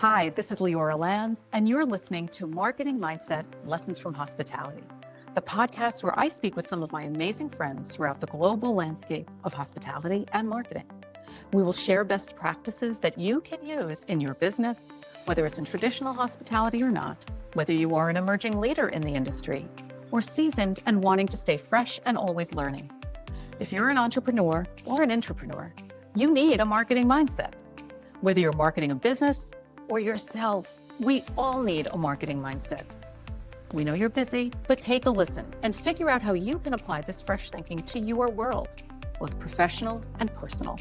Hi, this is Leora Lanz, and you're listening to Marketing Mindset Lessons from Hospitality, the podcast where I speak with some of my amazing friends throughout the global landscape of hospitality and marketing. We will share best practices that you can use in your business, whether it's in traditional hospitality or not, whether you are an emerging leader in the industry, or seasoned and wanting to stay fresh and always learning. If you're an entrepreneur or an intrapreneur, you need a marketing mindset. Whether you're marketing a business or yourself, we all need a marketing mindset. We know you're busy, but take a listen and figure out how you can apply this fresh thinking to your world, both professional and personal.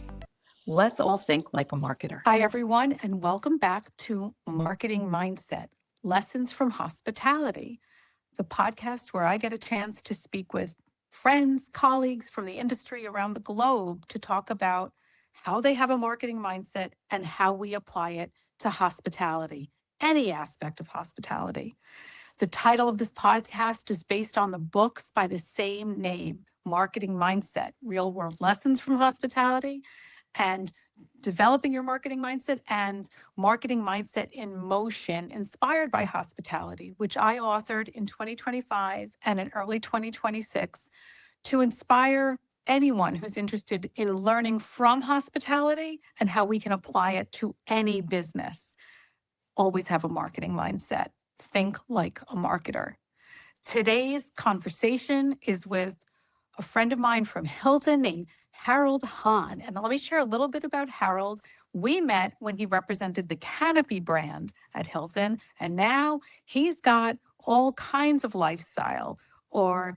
Let's all think like a marketer. Hi, everyone, and welcome back to Marketing Mindset, Lessons from Hospitality, the podcast where I get a chance to speak with friends, colleagues from the industry around the globe to talk about how they have a marketing mindset and how we apply it to hospitality, any aspect of hospitality. The title of this podcast is based on the books by the same name, Marketing Mindset, Real World Lessons from Hospitality, and Developing Your Marketing Mindset, and Marketing Mindset in Motion, inspired by hospitality, which I authored in 2025 and in early 2026 to inspire anyone who's interested in learning from hospitality and how we can apply it to any business. Always have a marketing mindset. Think like a marketer. Today's conversation is with a friend of mine from Hilton named Harald Han. And let me share a little bit about Harald. We met when he represented the Canopy brand at Hilton, and now he's got all kinds of lifestyle or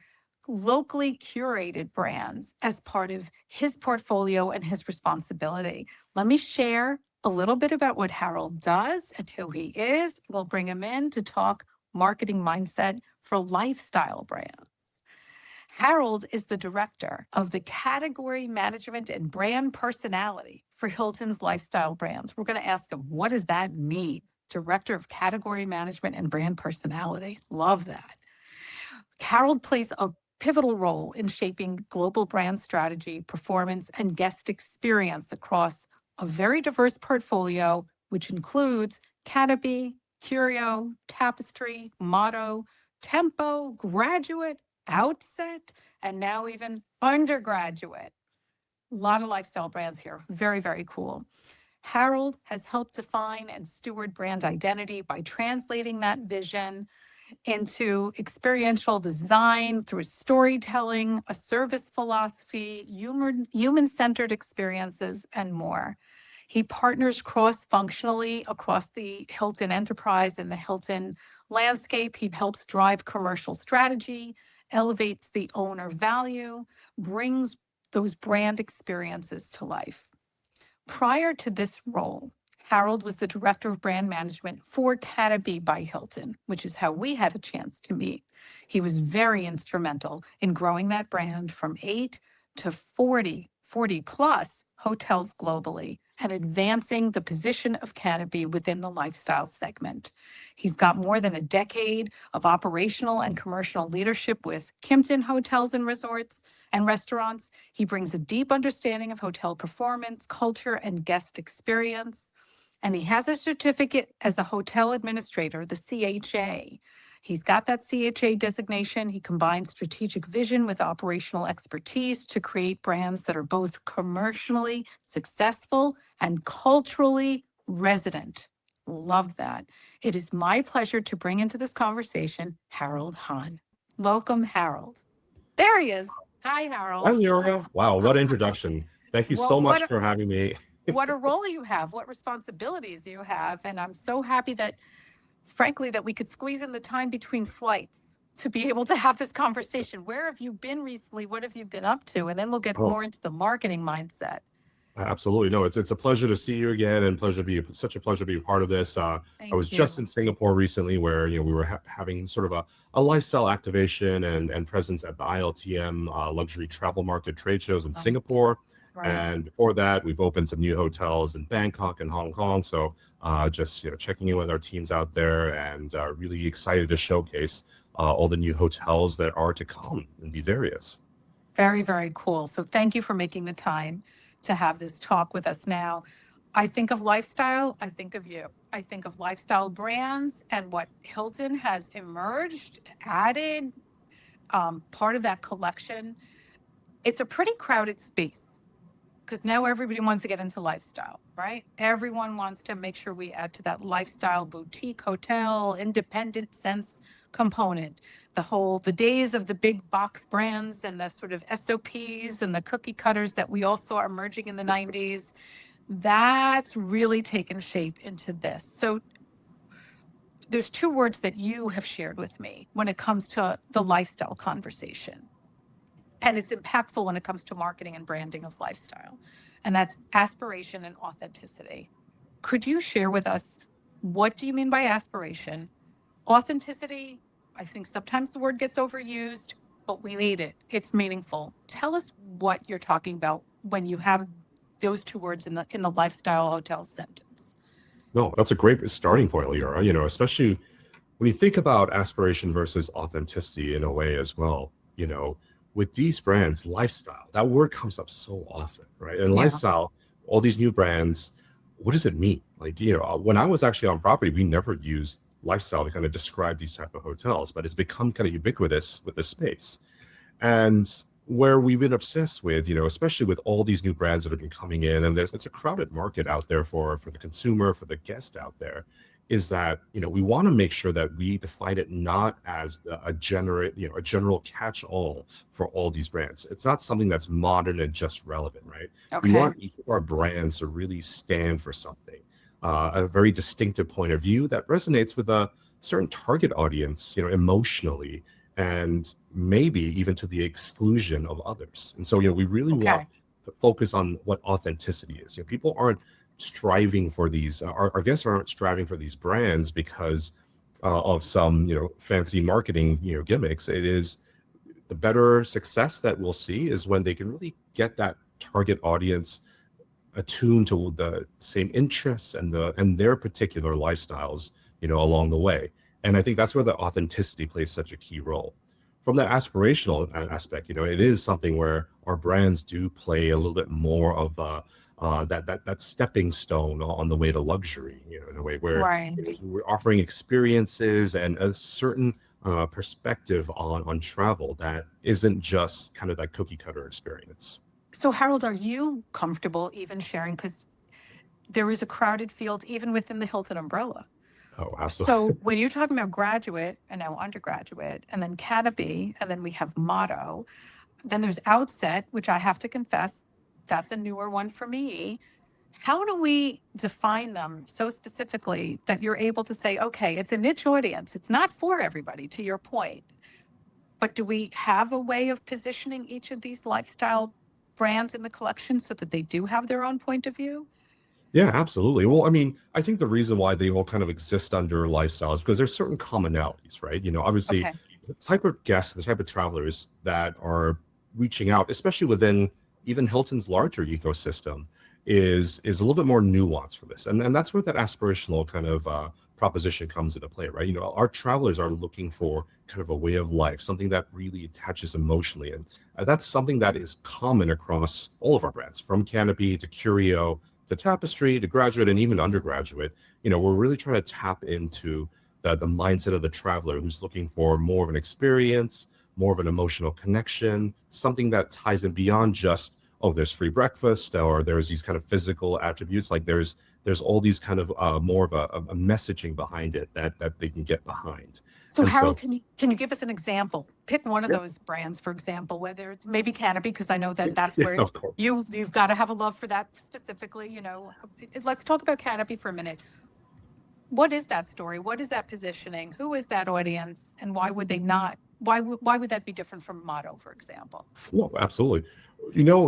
locally curated brands as part of his portfolio and his responsibility. Let me share a little bit about what Harald does and who he is. We'll bring him in to talk marketing mindset for lifestyle brands. Harald is the director of the category management and brand personality for Hilton's lifestyle brands. We're going to ask him, what does that mean? Director of category management and brand personality. Love that. Harald plays a pivotal role in shaping global brand strategy, performance, and guest experience across a very diverse portfolio, which includes Canopy, Curio, Tapestry, Motto, Tempo, Graduate, Outset, and now even Undergraduate. A lot of lifestyle brands here. Very, very cool. Harald has helped define and steward brand identity by translating that vision into experiential design through storytelling, a service philosophy, human-centered experiences, and more. He partners cross-functionally across the Hilton enterprise and the Hilton landscape. He helps drive commercial strategy, elevates the owner value, brings those brand experiences to life. Prior to this role, Harald was the director of brand management for Canopy by Hilton, which is how we had a chance to meet. He was very instrumental in growing that brand from 8 to 40 plus hotels globally and advancing the position of Canopy within the lifestyle segment. He's got more than a decade of operational and commercial leadership with Kimpton Hotels and Resorts and Restaurants. He brings a deep understanding of hotel performance, culture, and guest experience. And he has a certificate as a hotel administrator, the CHA. He's got that CHA designation. He combines strategic vision with operational expertise to create brands that are both commercially successful and culturally resident. Love that. It is my pleasure to bring into this conversation Harald Han. Welcome, Harald. There he is. Hi, Harald. Hi, Leora. Wow, what introduction. Thank you so much for having me. What a role you have, what responsibilities you have. And I'm so happy that, frankly, that we could squeeze in the time between flights to be able to have this conversation. Where have you been recently? What have you been up to? And then we'll get more into the marketing mindset. Absolutely. No, it's a pleasure to see you again, and such a pleasure to be a part of this. I was just in Singapore recently where we were having sort of a lifestyle activation and presence at the ILTM luxury travel market trade shows in Singapore. Right. And before that, we've opened some new hotels in Bangkok and Hong Kong. So just checking in with our teams out there, and really excited to showcase all the new hotels that are to come in these areas. Very, very cool. So thank you for making the time to have this talk with us now. I think of lifestyle, I think of you. I think of lifestyle brands and what Hilton has emerged, added, part of that collection. It's a pretty crowded space because now everybody wants to get into lifestyle, right? Everyone wants to make sure we add to that lifestyle boutique hotel, independent sense component. The days of the big box brands and the sort of SOPs and the cookie cutters that we all saw emerging in the 90s, that's really taken shape into this. So there's two words that you have shared with me when it comes to the lifestyle conversation. And it's impactful when it comes to marketing and branding of lifestyle. And that's aspiration and authenticity. Could you share with us, what do you mean by aspiration? Authenticity, I think sometimes the word gets overused, but we need it. It's meaningful. Tell us what you're talking about when you have those two words in the lifestyle hotel sentence. No, that's a great starting point, Leora. Especially when you think about aspiration versus authenticity in a way as well. With these brands, lifestyle, that word comes up so often, right? And lifestyle, all these new brands, what does it mean? When I was actually on property, we never used lifestyle to kind of describe these type of hotels, but it's become kind of ubiquitous with the space. And where we've been obsessed with, especially with all these new brands that have been coming in, and it's a crowded market out there for the consumer, for the guest out there, is that we want to make sure that we define it not as a general catch-all for all these brands. It's not something that's modern and just relevant, right? Okay. We want each of our brands to really stand for something, a very distinctive point of view that resonates with a certain target audience, emotionally, and maybe even to the exclusion of others. And so, we really want to focus on what authenticity is. People aren't striving for these, our guests aren't striving for these brands because of some, fancy marketing, gimmicks. It is the better success that we'll see is when they can really get that target audience attuned to the same interests and their particular lifestyles, along the way. And I think that's where the authenticity plays such a key role. From the aspirational aspect, it is something where our brands do play a little bit more of that stepping stone on the way to luxury, in a way where we're offering experiences and a certain perspective on travel that isn't just kind of that cookie cutter experience. So Harold, are you comfortable even sharing, because there is a crowded field even within the Hilton umbrella? Oh, absolutely. So when you're talking about graduate and now undergraduate, and then Canopy, and then we have Motto, then there's Outset, which I have to confess, that's a newer one for me. How do we define them so specifically that you're able to say, okay, it's a niche audience. It's not for everybody, to your point. But do we have a way of positioning each of these lifestyle brands in the collection so that they do have their own point of view? Yeah, absolutely. Well, I think the reason why they all kind of exist under lifestyle is because there's certain commonalities, right? Obviously, the type of guests, the type of travelers that are reaching out, especially within even Hilton's larger ecosystem, is a little bit more nuanced for this. And that's where that aspirational kind of proposition comes into play, right? Our travelers are looking for kind of a way of life, something that really attaches emotionally. And that's something that is common across all of our brands, from Canopy to Curio to Tapestry to Graduate and even Undergraduate. We're really trying to tap into the mindset of the traveler who's looking for more of an experience, more of an emotional connection, something that ties in beyond just, oh, there's free breakfast, or there's these kind of physical attributes. Like there's all these kind of more of a messaging behind it that they can get behind. So Harold, can you give us an example? Pick one of those brands, for example, whether it's maybe Canopy, because I know that's where you've got to have a love for that specifically. Let's talk about Canopy for a minute. What is that story? What is that positioning? Who is that audience? And why would they not? Why would that be different from Motto, for example? Well, absolutely.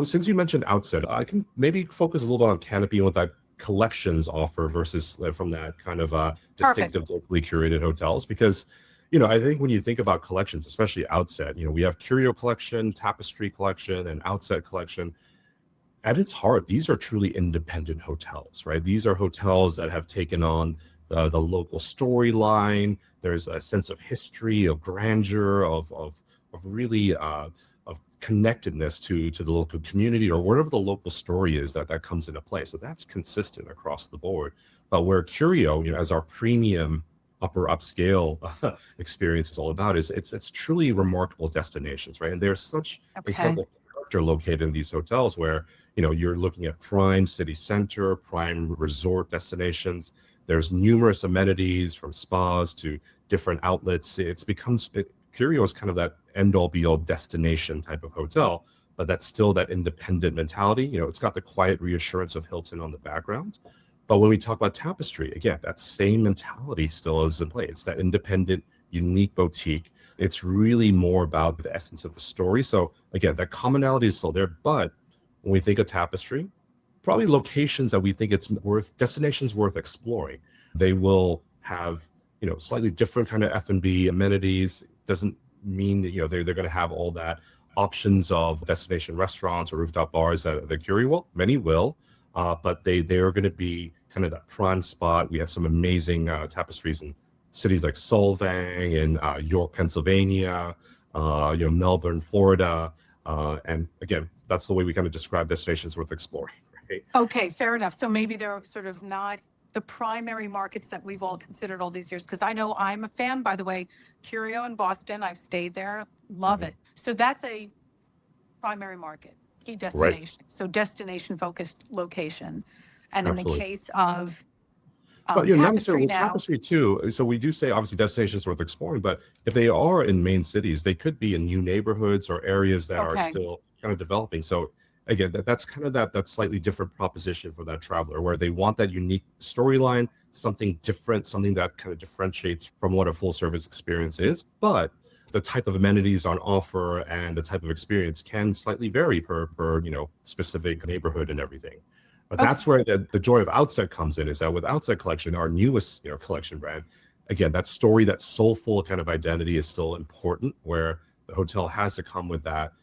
Since you mentioned Outset, I can maybe focus a little bit on Canopy and what that collections offer versus from that kind of distinctive, locally curated hotels. Because, I think when you think about collections, especially Outset, we have Curio Collection, Tapestry Collection, and Outset Collection. At its heart, these are truly independent hotels, right? These are hotels that have taken on the local storyline. There's a sense of history, of grandeur, of really of connectedness to the local community or whatever the local story is that comes into play. So that's consistent across the board. But where Curio, as our premium upper upscale experience is all about, is it's truly remarkable destinations, right? And there's such incredible character located in these hotels where you're looking at prime city center, prime resort destinations. There's numerous amenities from spas to different outlets. Curio is kind of that end-all be-all destination type of hotel, but that's still that independent mentality. It's got the quiet reassurance of Hilton on the background. But when we talk about Tapestry, again, that same mentality still is in play. It's that independent, unique boutique. It's really more about the essence of the story. So again, that commonality is still there. But when we think of Tapestry, probably locations that we think destinations worth exploring. They will have, slightly different kind of F&B amenities. Doesn't mean that, they're going to have all that options of destination restaurants or rooftop bars that the Curio will. Many will. But they are going to be kind of that prime spot. We have some amazing tapestries in cities like Solvang and York, Pennsylvania, Melbourne, Florida. And again, that's the way we kind of describe destinations worth exploring. Right? Okay, fair enough. So maybe they're sort of not the primary markets that we've all considered all these years. Because I know I'm a fan, by the way, Curio in Boston. I've stayed there. Love it. So that's a primary market. Key destination. Right. So destination focused location. And Absolutely. In the case of but not necessarily Tapestry too. So we do say obviously destinations worth exploring, but if they are in main cities, they could be in new neighborhoods or areas that are still kind of developing. So again, that's kind of that slightly different proposition for that traveler, where they want that unique storyline, something different, something that kind of differentiates from what a full service experience is. But the type of amenities on offer and the type of experience can slightly vary per specific neighborhood and everything. But that's where the joy of Outset comes in, is that with Outset Collection, our newest collection brand, again, that story, that soulful kind of identity is still important, where the hotel has to come with that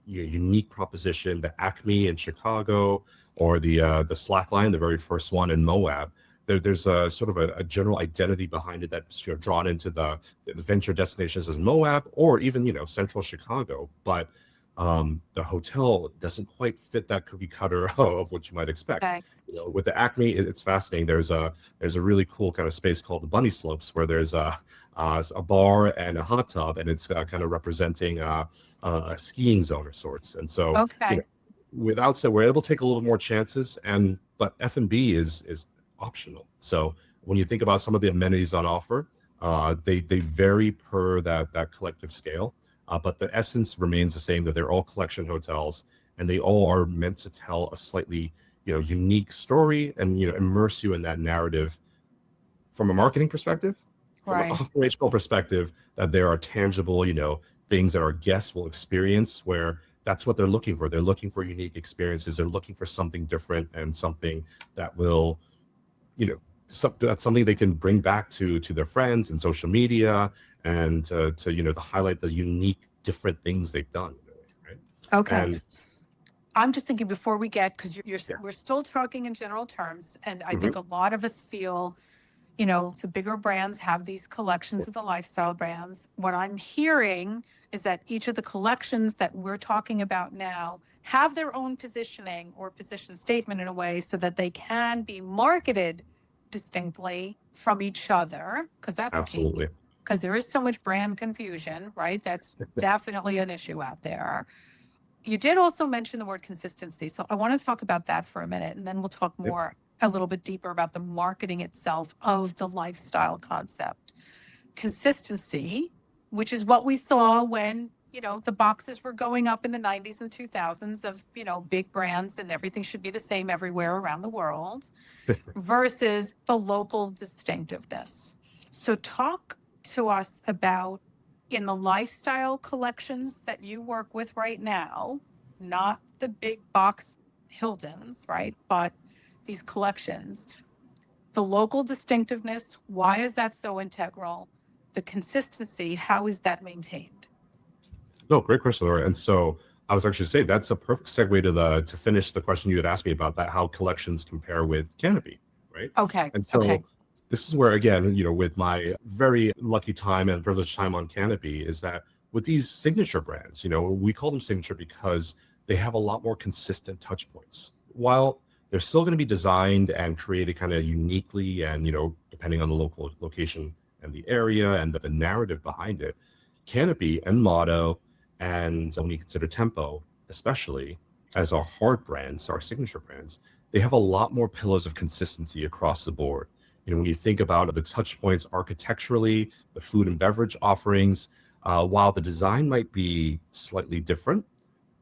unique proposition. The Acme in Chicago or the Slackline, the very first one in Moab. There's a sort of a general identity behind it that's drawn into the adventure destinations as Moab or even central Chicago, but the hotel doesn't quite fit that cookie cutter of what you might expect. Okay. With the Acme, it's fascinating. There's a really cool kind of space called the Bunny Slopes, where there's a bar and a hot tub, and it's kind of representing a skiing zone of sorts. And so, with Outset, we're able to take a little more chances, but F&B is optional. So when you think about some of the amenities on offer, they vary per that collective scale, but the essence remains the same, that they're all collection hotels, and they all are meant to tell a slightly unique story and immerse you in that narrative from a marketing perspective, from an operational perspective, that there are tangible things that our guests will experience, where that's what they're looking for. They're looking for unique experiences. They're looking for something different and something that will that's something they can bring back to their friends and social media, and to highlight the unique different things they've done. Right? Okay. And I'm just thinking before we get, because we're still talking in general terms, and I think a lot of us feel, the bigger brands have these collections of the lifestyle brands. What I'm hearing is that each of the collections that we're talking about now have their own positioning or position statement in a way so that they can be marketed distinctly from each other, because that's absolutely key. Because there is so much brand confusion, right? That's definitely an issue out there. You did also mention the word consistency. So I want to talk about that for a minute, and then we'll talk more a little bit deeper about the marketing itself of the lifestyle concept. Consistency, which is what we saw when, the boxes were going up in the 90s and 2000s of, big brands and everything should be the same everywhere around the world versus the local distinctiveness. So talk to us about, in the lifestyle collections that you work with right now, not the big box Hiltons, right? But these collections, the local distinctiveness, why is that so integral? The consistency, how is that maintained? No, great question, Laura. And so I was actually saying that's a perfect segue to finish the question you had asked me about that, how collections compare with Canopy, right? Okay. And so this is where, again, with my very lucky time and privileged time on Canopy, is that with these signature brands, we call them signature because they have a lot more consistent touch points. While they're still going to be designed and created kind of uniquely and, depending on the local location and the area and the narrative behind it, Canopy and Motto, and when you consider Tempo, especially as our hard brands, our signature brands, they have a lot more pillars of consistency across the board. When you think about the touch points architecturally, the food and beverage offerings, while the design might be slightly different,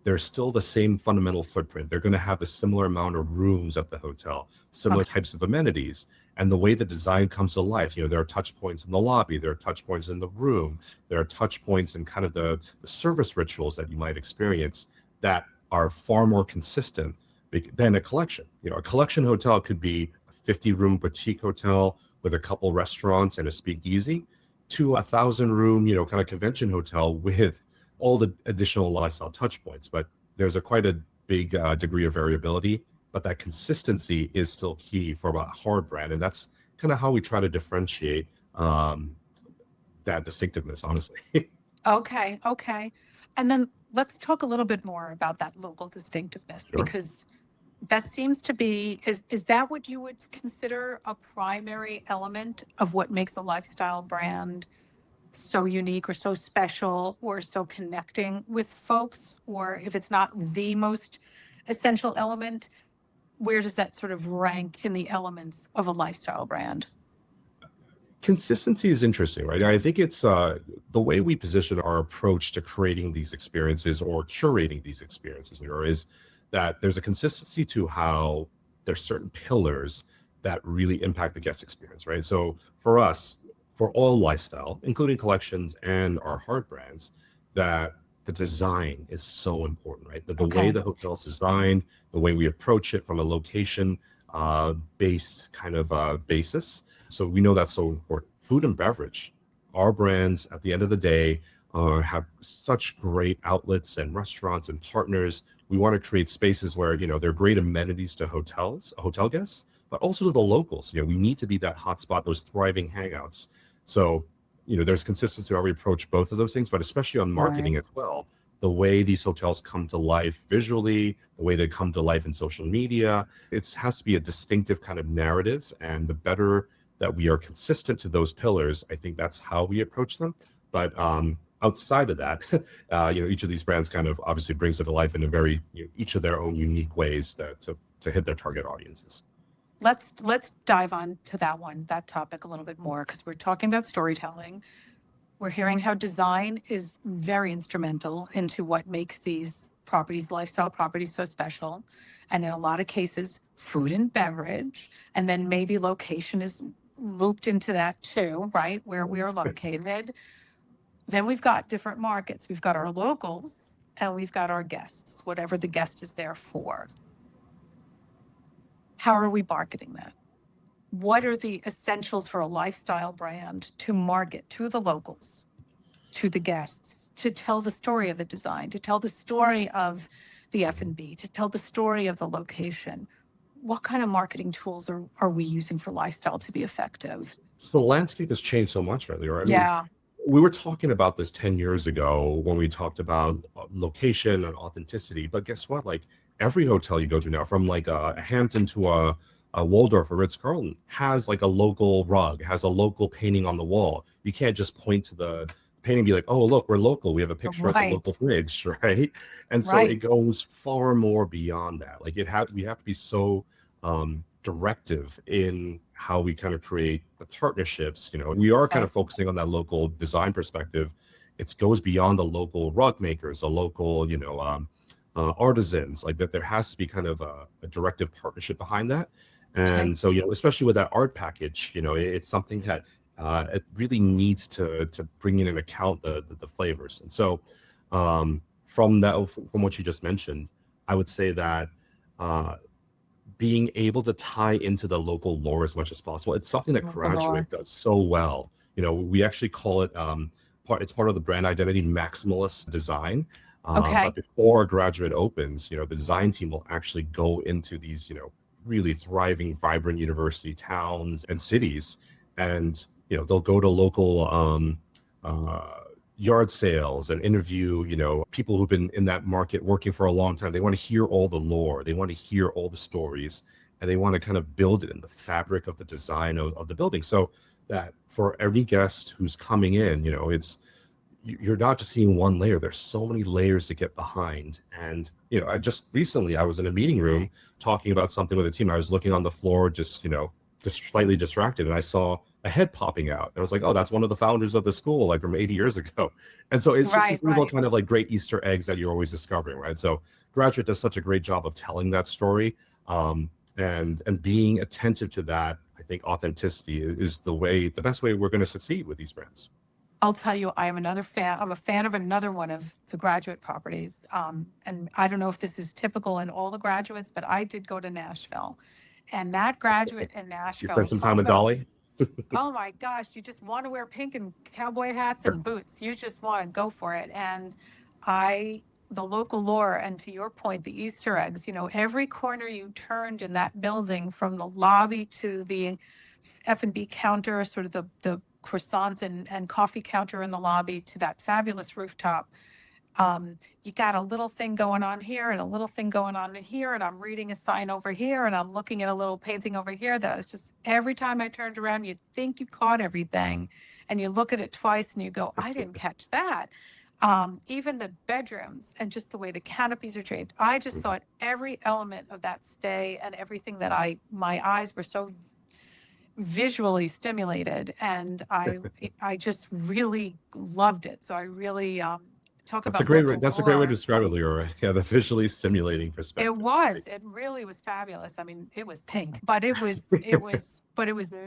they're still the same fundamental footprint. They're going to have a similar amount of rooms at the hotel, similar types of amenities. And the way the design comes to life, there are touch points in the lobby, there are touch points in the room, there are touch points in kind of the service rituals that you might experience that are far more consistent than a collection. A collection hotel could be a 50-room boutique hotel with a couple restaurants and a speakeasy, to a 1,000-room, kind of convention hotel with all the additional lifestyle touch points. But there's quite a big degree of variability, but that consistency is still key for a hard brand. And that's kind of how we try to differentiate that distinctiveness, honestly. Okay. And then let's talk a little bit more about that local distinctiveness, Sure. because that seems to be, is that what you would consider a primary element of what makes a lifestyle brand so unique or so special or so connecting with folks? Or if it's not the most essential element, where does that sort of rank in the elements of a lifestyle brand? Consistency is interesting, right? I think it's the way we position our approach to creating these experiences or curating these experiences, is that there's a consistency to how there's certain pillars that really impact the guest experience, right? So for us, for all lifestyle, including collections and our hard brands, that the design is so important, right? The way the hotel's designed, the way we approach it from a location based kind of basis. So we know that's so important. Food and beverage, our brands at the end of the day have such great outlets and restaurants and partners. We want to create spaces where, they're great amenities to hotel guests, but also to the locals. We need to be that hotspot, those thriving hangouts. So, there's consistency how we approach both of those things, but especially on marketing as well. The way these hotels come to life visually, the way they come to life in social media, it has to be a distinctive kind of narrative. And the better that we are consistent to those pillars, I think that's how we approach them. But outside of that, each of these brands kind of obviously brings it to life in a very, each of their own unique ways to hit their target audiences. Let's dive on to that topic a little bit more, because we're talking about storytelling. We're hearing how design is very instrumental into what makes these properties, lifestyle properties, so special. And in a lot of cases, food and beverage, and then maybe location is looped into that too, right? Where we are located. Then we've got different markets. We've got our locals and we've got our guests, whatever the guest is there for. How are we marketing that? What are the essentials for a lifestyle brand to market to the locals, to the guests, to tell the story of the design, to tell the story of the F&B, to tell the story of the location? What kind of marketing tools are we using for lifestyle to be effective? So the landscape has changed so much, right, Leora? Yeah. We were talking about this 10 years ago when we talked about location and authenticity, but guess what? Like every hotel you go to now, from like a Hampton to a Waldorf or Ritz-Carlton, has like a local rug, has a local painting on the wall. You can't just point to the painting and be like, oh, look, we're local. We have a picture of the local fridge, right? And so it goes far more beyond that. Like we have to be so directive in how we kind of create the partnerships. We are kind of focusing on that local design perspective. It goes beyond the local rug makers, the local, artisans, like that. There has to be kind of a directive partnership behind that. And so, especially with that art package, it's something that it really needs to bring in an account the flavors. And so from what you just mentioned, I would say that being able to tie into the local lore as much as possible, it's something that Graduate does so well. We actually call it it's part of the brand identity maximalist design. But before Graduate opens, the design team will actually go into these, really thriving, vibrant university towns and cities, and they'll go to local yard sales and interview, people who've been in that market working for a long time. They want to hear all the lore. They want to hear all the stories, and they want to kind of build it in the fabric of the design of the building. So that for every guest who's coming in, you're not just seeing one layer. There's so many layers to get behind. And, I just recently, I was in a meeting room talking about something with a team. I was looking on the floor, just slightly distracted. And I saw a head popping out. And I was like, oh, that's one of the founders of the school, like from 80 years ago. And so it's just these little kind of like great Easter eggs that you're always discovering, right? So Graduate does such a great job of telling that story. And being attentive to that. I think authenticity is the best way we're going to succeed with these brands. I'll tell you, I am another fan. I'm a fan of another one of the Graduate properties. And I don't know if this is typical in all the Graduates, but I did go to Nashville. And that Graduate in Nashville. You spent some time with Dolly? Oh my gosh, you just want to wear pink and cowboy hats and boots. You just want to go for it. And the local lore, and to your point, the Easter eggs, every corner you turned in that building, from the lobby to the F&B counter, sort of the croissants and coffee counter in the lobby, to that fabulous rooftop. You got a little thing going on here and a little thing going on in here, and I'm reading a sign over here, and I'm looking at a little painting over here that was just, every time I turned around, you'd think you caught everything, and you look at it twice and you go, I didn't catch that. Even the bedrooms and just the way the canopies are draped. I just thought every element of that stay and everything that my eyes were so visually stimulated, and I just really loved it. So I really talk about that's a great way to describe it, Leora. Yeah, the visually stimulating perspective. It really was fabulous. I mean, it was pink, but it was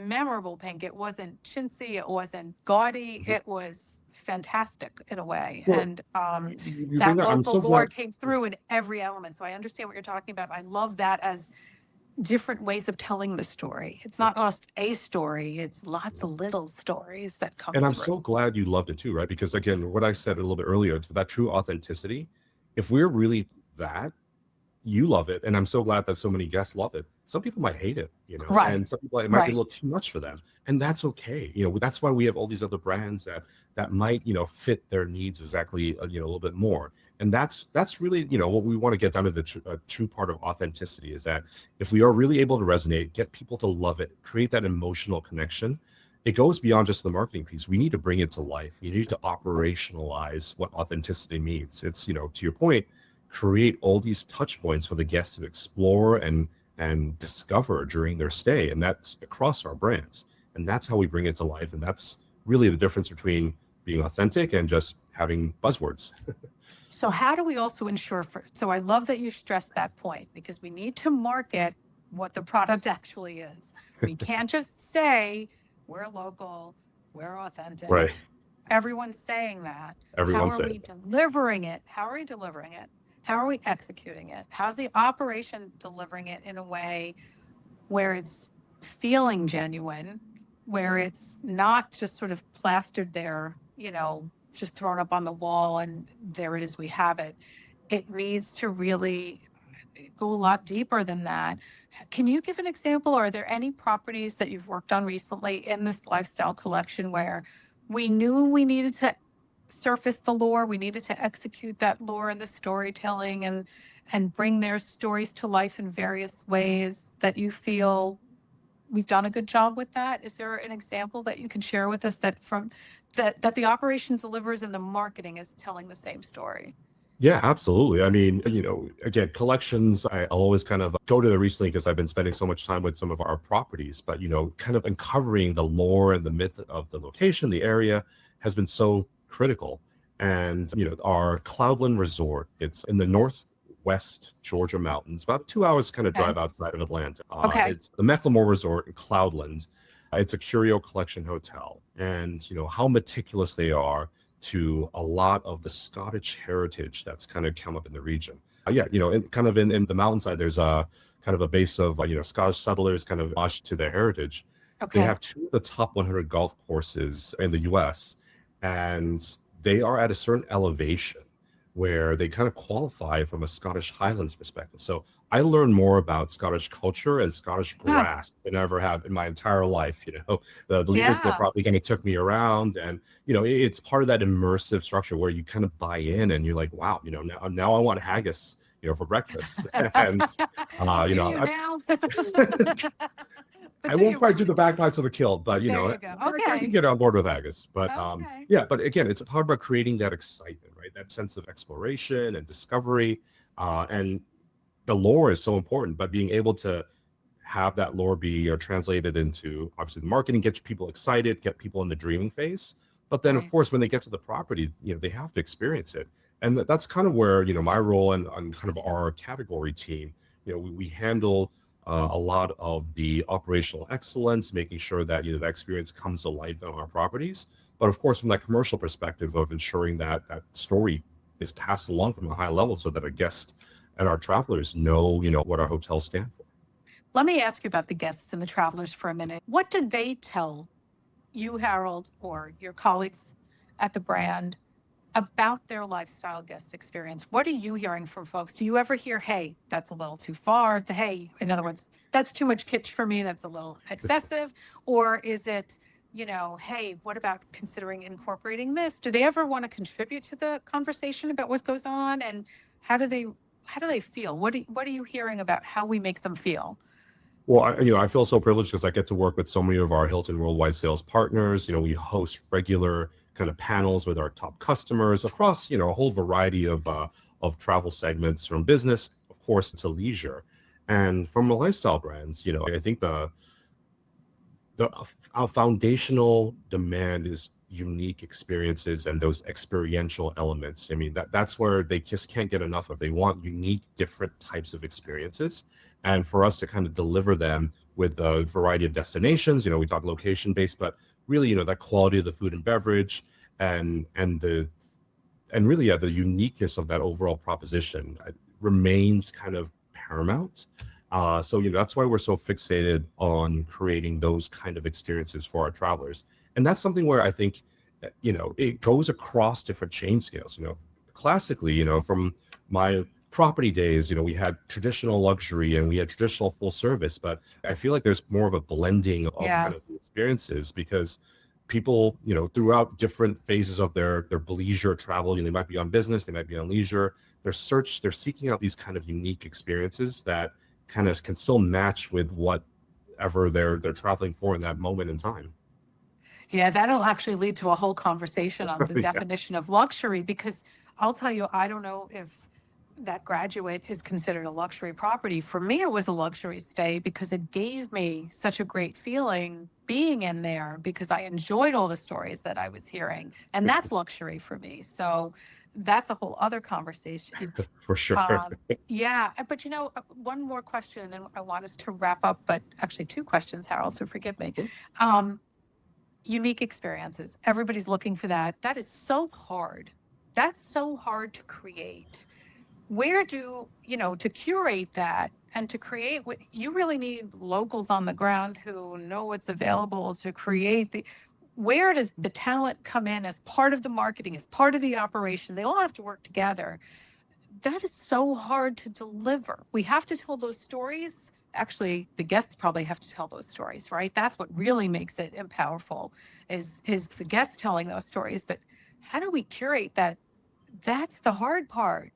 memorable pink. It wasn't chintzy, it wasn't gaudy, it was fantastic in a way. Well, and that local lore came through in every element. So I understand what you're talking about. I love that as different ways of telling the story. It's not just a story, it's lots of little stories that come And I'm through. so glad you loved it too, right? Because again, what I said a little bit earlier, for that true authenticity, if we're really that, you love it. And I'm so glad that so many guests love it. Some people might hate it, Right. and some people, it might be a little too much for them. And that's okay. That's why we have all these other brands that might, fit their needs exactly, a little bit more. And that's really, what we want to get down to the true part of authenticity, is that if we are really able to resonate, get people to love it, create that emotional connection, it goes beyond just the marketing piece. We need to bring it to life. You need to operationalize what authenticity means. It's, to your point, create all these touch points for the guests to explore and discover during their stay. And that's across our brands. And that's how we bring it to life. And that's really the difference between being authentic and just having buzzwords. So how do we also ensure so I love that you stressed that point, because we need to market what the product actually is. We can't just say we're local, we're authentic. Right. Everyone's saying that. Everyone's How are we delivering it? How are we delivering it? How are we executing it? How's the operation delivering it in a way where it's feeling genuine, where it's not just sort of plastered there, just thrown up on the wall and there it is, we have it. It needs to really go a lot deeper than that. Can you give an example? Are there any properties that you've worked on recently in this lifestyle collection where we knew we needed to surface the lore, we needed to execute that lore and the storytelling and bring their stories to life in various ways, that you feel we've done a good job with that? Is there an example that you can share with us that the operation delivers and the marketing is telling the same story? Yeah, absolutely. I mean, again, collections, I'll always kind of go to them recently because I've been spending so much time with some of our properties, but, kind of uncovering the lore and the myth of the location, the area, has been so critical. And, our Cloudland Resort, it's in the northwest Georgia mountains, about 2 hours kind of drive outside of Atlanta. It's the Mecklemore Resort in Cloudland. It's a curio collection hotel. And, how meticulous they are to a lot of the Scottish heritage that's kind of come up in the region. Kind of in the mountainside, there's a kind of a base of, Scottish settlers kind of washed to their heritage. Okay. They have 2 of the top 100 golf courses in the US, and they are at a certain elevation where they kind of qualify from a Scottish Highlands perspective. So I learned more about Scottish culture and Scottish Huh. grass than I ever have in my entire life. The leaders of the Yeah. property kind of took me around, and it's part of that immersive structure where you kind of buy in, and you're like, wow, now I want haggis, for breakfast, and Do you now? But I do won't you quite do the really? bagpipes of the kilt, but There you go. I can Okay. get on board with haggis. But Okay. yeah, but again, it's a part about creating that excitement, right? That sense of exploration and discovery, and the lore is so important. But being able to have that lore be translated into obviously the marketing, get people excited, get people in the dreaming phase. But then, of Right. course, when they get to the property, they have to experience it, and that's kind of where my role and on kind of our category team, we handle a lot of the operational excellence, making sure that that experience comes to life on our properties. But of course, from that commercial perspective of ensuring that that story is passed along from a high level, so that our guests and our travelers know what our hotels stand for. Let me ask you about the guests and the travelers for a minute. What did they tell you, Harold, or your colleagues at the brand about their lifestyle guest experience? What are you hearing from folks? Do you ever hear, hey, that's a little too far? Hey, in other words, that's too much kitsch for me. That's a little excessive. Or is it, hey, what about considering incorporating this? Do they ever want to contribute to the conversation about what goes on? And how do they feel? What are you hearing about how we make them feel? Well, I feel so privileged because I get to work with so many of our Hilton worldwide sales partners. We host regular kind of panels with our top customers across, a whole variety of travel segments, from business, of course, to leisure. And from the lifestyle brands, I think the our foundational demand is unique experiences and those experiential elements. I mean, that's where they just can't get enough of. They want unique, different types of experiences, and for us to kind of deliver them with a variety of destinations. We talk location based, but really, that quality of the food and beverage, and really, yeah, the uniqueness of that overall proposition remains kind of paramount. So that's why we're so fixated on creating those kind of experiences for our travelers. And that's something where I think it goes across different chain scales. Classically, from my property days, we had traditional luxury and we had traditional full service, but I feel like there's more of a blending of kind of Yes. experiences, because people, throughout different phases of their leisure travel, they might be on business, they might be on leisure, they're seeking out these kind of unique experiences that kind of can still match with whatever they're traveling for in that moment in time. Yeah, that'll actually lead to a whole conversation on the Yeah. definition of luxury, because I'll tell you, I don't know if that graduate is considered a luxury property. For me, it was a luxury stay because it gave me such a great feeling being in there, because I enjoyed all the stories that I was hearing. And that's luxury for me. So that's a whole other conversation. For sure. Yeah, but one more question, and then I want us to wrap up, but actually two questions, Harold, so forgive me. Um, Unique experiences. Everybody's looking for that. That is so hard. That's so hard to create. Where do, to curate that and to create what you really need locals on the ground who know what's available to create where does the talent come in as part of the marketing, as part of the operation? They all have to work together. That is so hard to deliver. We have to tell those stories. Actually, the guests probably have to tell those stories, right? That's what really makes it powerful, is the guests telling those stories. But how do we curate that? That's the hard part.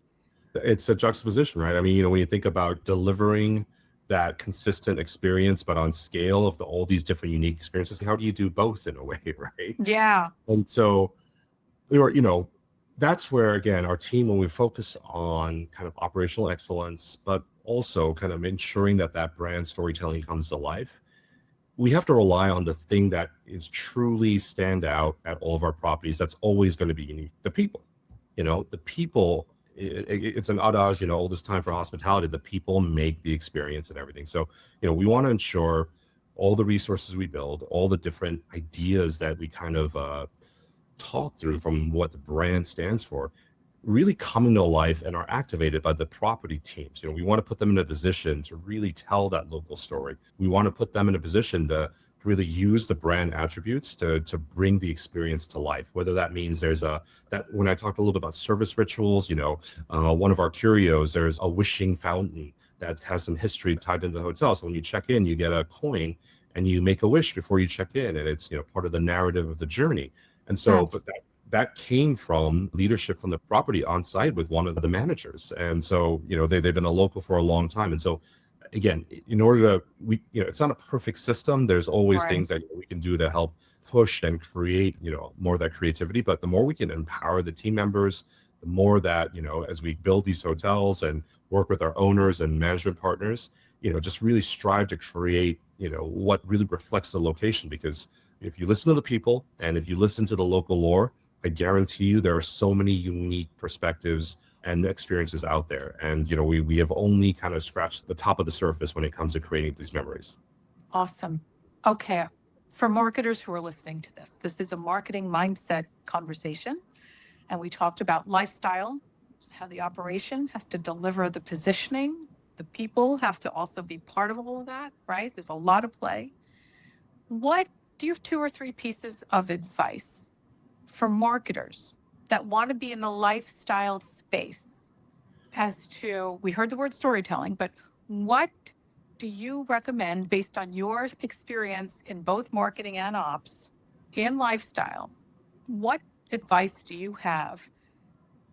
It's a juxtaposition, right? I mean, when you think about delivering that consistent experience, but on scale of all these different unique experiences, how do you do both in a way, right? Yeah. And so, that's where, again, our team, when we focus on kind of operational excellence, but also kind of ensuring that that brand storytelling comes to life, we have to rely on the thing that is truly stand out at all of our properties. That's always going to be unique. The people, the people, it's an adage, all this time for hospitality, the people make the experience and everything. So, we want to ensure all the resources we build, all the different ideas that we kind of talk through from what the brand stands for, really come into life and are activated by the property teams. We want to put them in a position to really tell that local story. We want to put them in a position to really use the brand attributes to bring the experience to life. Whether that means that when I talked a little bit about service rituals, one of our curios, there's a wishing fountain that has some history tied into the hotel. So when you check in, you get a coin and you make a wish before you check in, and it's part of the narrative of the journey. And so, but that came from leadership from the property on site with one of the managers. And so, they've been a local for a long time. And so again, in order to, it's not a perfect system. There's always things that we can do to help push and create, more of that creativity. But the more we can empower the team members, the more that, as we build these hotels and work with our owners and management partners, just really strive to create, what really reflects the location. Because if you listen to the people and if you listen to the local lore, I guarantee you there are so many unique perspectives and experiences out there. And, we have only kind of scratched the top of the surface when it comes to creating these memories. Awesome. Okay. For marketers who are listening to this is a marketing mindset conversation. And we talked about lifestyle, how the operation has to deliver the positioning. The people have to also be part of all of that, right? There's a lot of play. What do you have 2 or 3 pieces of advice for marketers that want to be in the lifestyle space as to, we heard the word storytelling, but what do you recommend based on your experience in both marketing and ops in lifestyle? What advice do you have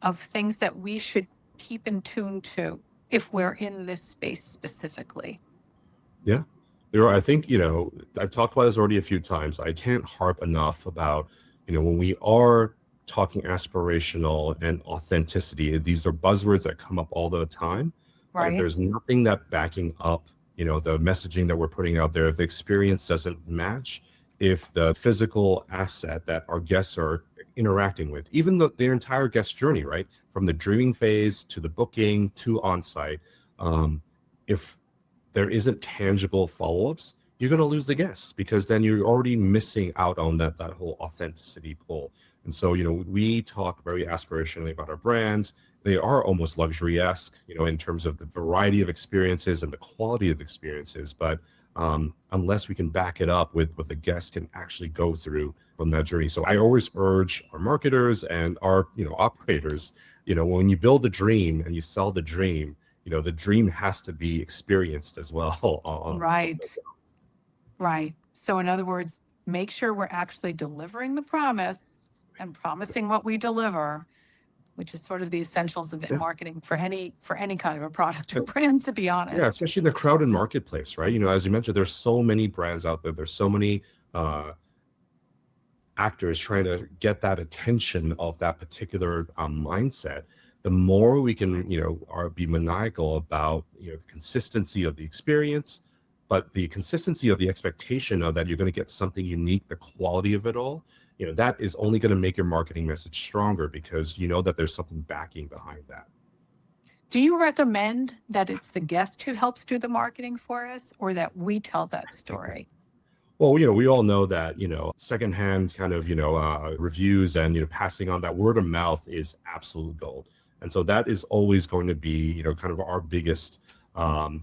of things that we should keep in tune to if we're in this space specifically? Yeah. I think, I've talked about this already a few times. I can't harp enough about, when we are talking aspirational and authenticity, these are buzzwords that come up all the time. Right. There's nothing that backing up, the messaging that we're putting out there. If the experience doesn't match, if the physical asset that our guests are interacting with, even their entire guest journey, right? From the dreaming phase to the booking to on-site, if there isn't tangible follow-ups, you're going to lose the guests, because then you're already missing out on that whole authenticity pull. And so, we talk very aspirationally about our brands. They are almost luxury-esque, in terms of the variety of experiences and the quality of experiences. But unless we can back it up with what the guest can actually go through from that journey. So I always urge our marketers and our, operators, when you build the dream and you sell the dream, the dream has to be experienced as well. Right. So in other words, make sure we're actually delivering the promise and promising what we deliver, which is sort of the essentials of marketing for any kind of a product or brand, to be honest. Yeah, especially in the crowded marketplace, right? As you mentioned, there's so many brands out there. There's so many actors trying to get that attention of that particular mindset. The more we can, be maniacal about, the consistency of the experience, but the consistency of the expectation of that you're going to get something unique, the quality of it all, that is only going to make your marketing message stronger, because that there's something backing behind that. Do you recommend that it's the guest who helps do the marketing for us, or that we tell that story? Well, we all know that, secondhand kind of, reviews and, passing on that word of mouth is absolute gold. And so that is always going to be, kind of our biggest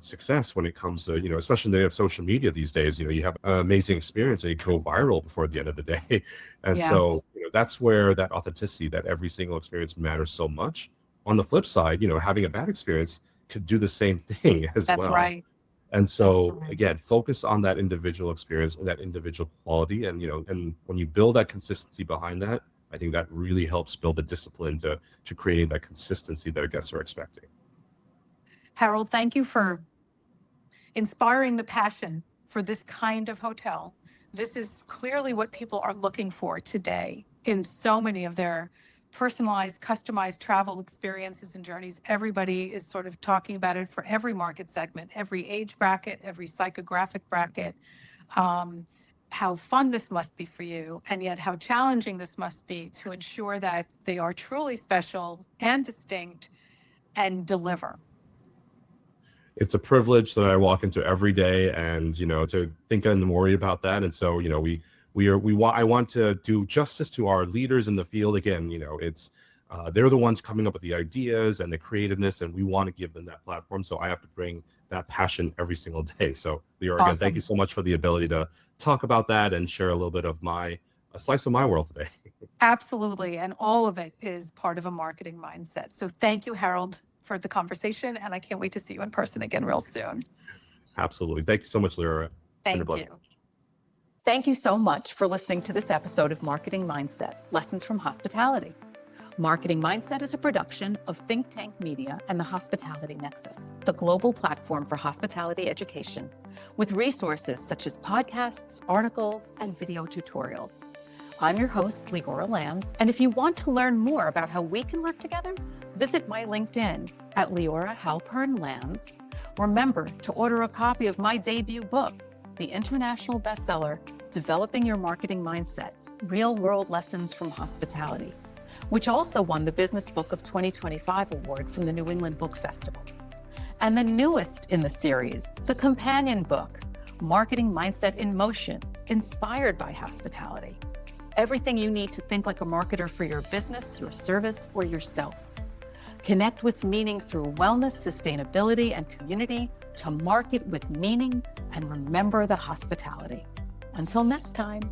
success when it comes to, especially they have social media these days. You have an amazing experience and you go viral before the end of the day. And so, that's where that authenticity, that every single experience matters so much. On the flip side, having a bad experience could do the same thing as well. That's right. And so again, focus on that individual experience, that individual quality. And, and when you build that consistency behind that, I think that really helps build the discipline to creating that consistency that our guests are expecting. Harald, thank you for inspiring the passion for this kind of hotel. This is clearly what people are looking for today in so many of their personalized, customized travel experiences and journeys. Everybody is sort of talking about it for every market segment, every age bracket, every psychographic bracket. How fun this must be for you, and yet how challenging this must be to ensure that they are truly special and distinct and deliver. It's a privilege that I walk into every day, and to think and worry about that. And so I want to do justice to our leaders in the field. Again, it's they're the ones coming up with the ideas and the creativeness, and we want to give them that platform. So I have to bring that passion every single day. So Leora, again, thank you so much for the ability to talk about that and share a little bit of a slice of my world today. Absolutely. And all of it is part of a marketing mindset. So thank you, Harald, for the conversation, and I can't wait to see you in person again real soon. Absolutely. Thank you so much, Leora. Thank you. Thank you so much for listening to this episode of Marketing Mindset, Lessons from Hospitality. Marketing Mindset is a production of Think Tank Media and the Hospitality Nexus, the global platform for hospitality education, with resources such as podcasts, articles, and video tutorials. I'm your host, Leora Lanz, and if you want to learn more about how we can work together, visit my LinkedIn at Leora Lanz. Remember to order a copy of my debut book, the international bestseller, Developing Your Marketing Mindset, Real-World Lessons from Hospitality, which also won the Business Book of 2025 award from the New England Book Festival. And the newest in the series, the companion book, Marketing Mindset in Motion, inspired by hospitality. Everything you need to think like a marketer for your business, your service, or yourself. Connect with meaning through wellness, sustainability, and community to market with meaning and remember the hospitality. Until next time.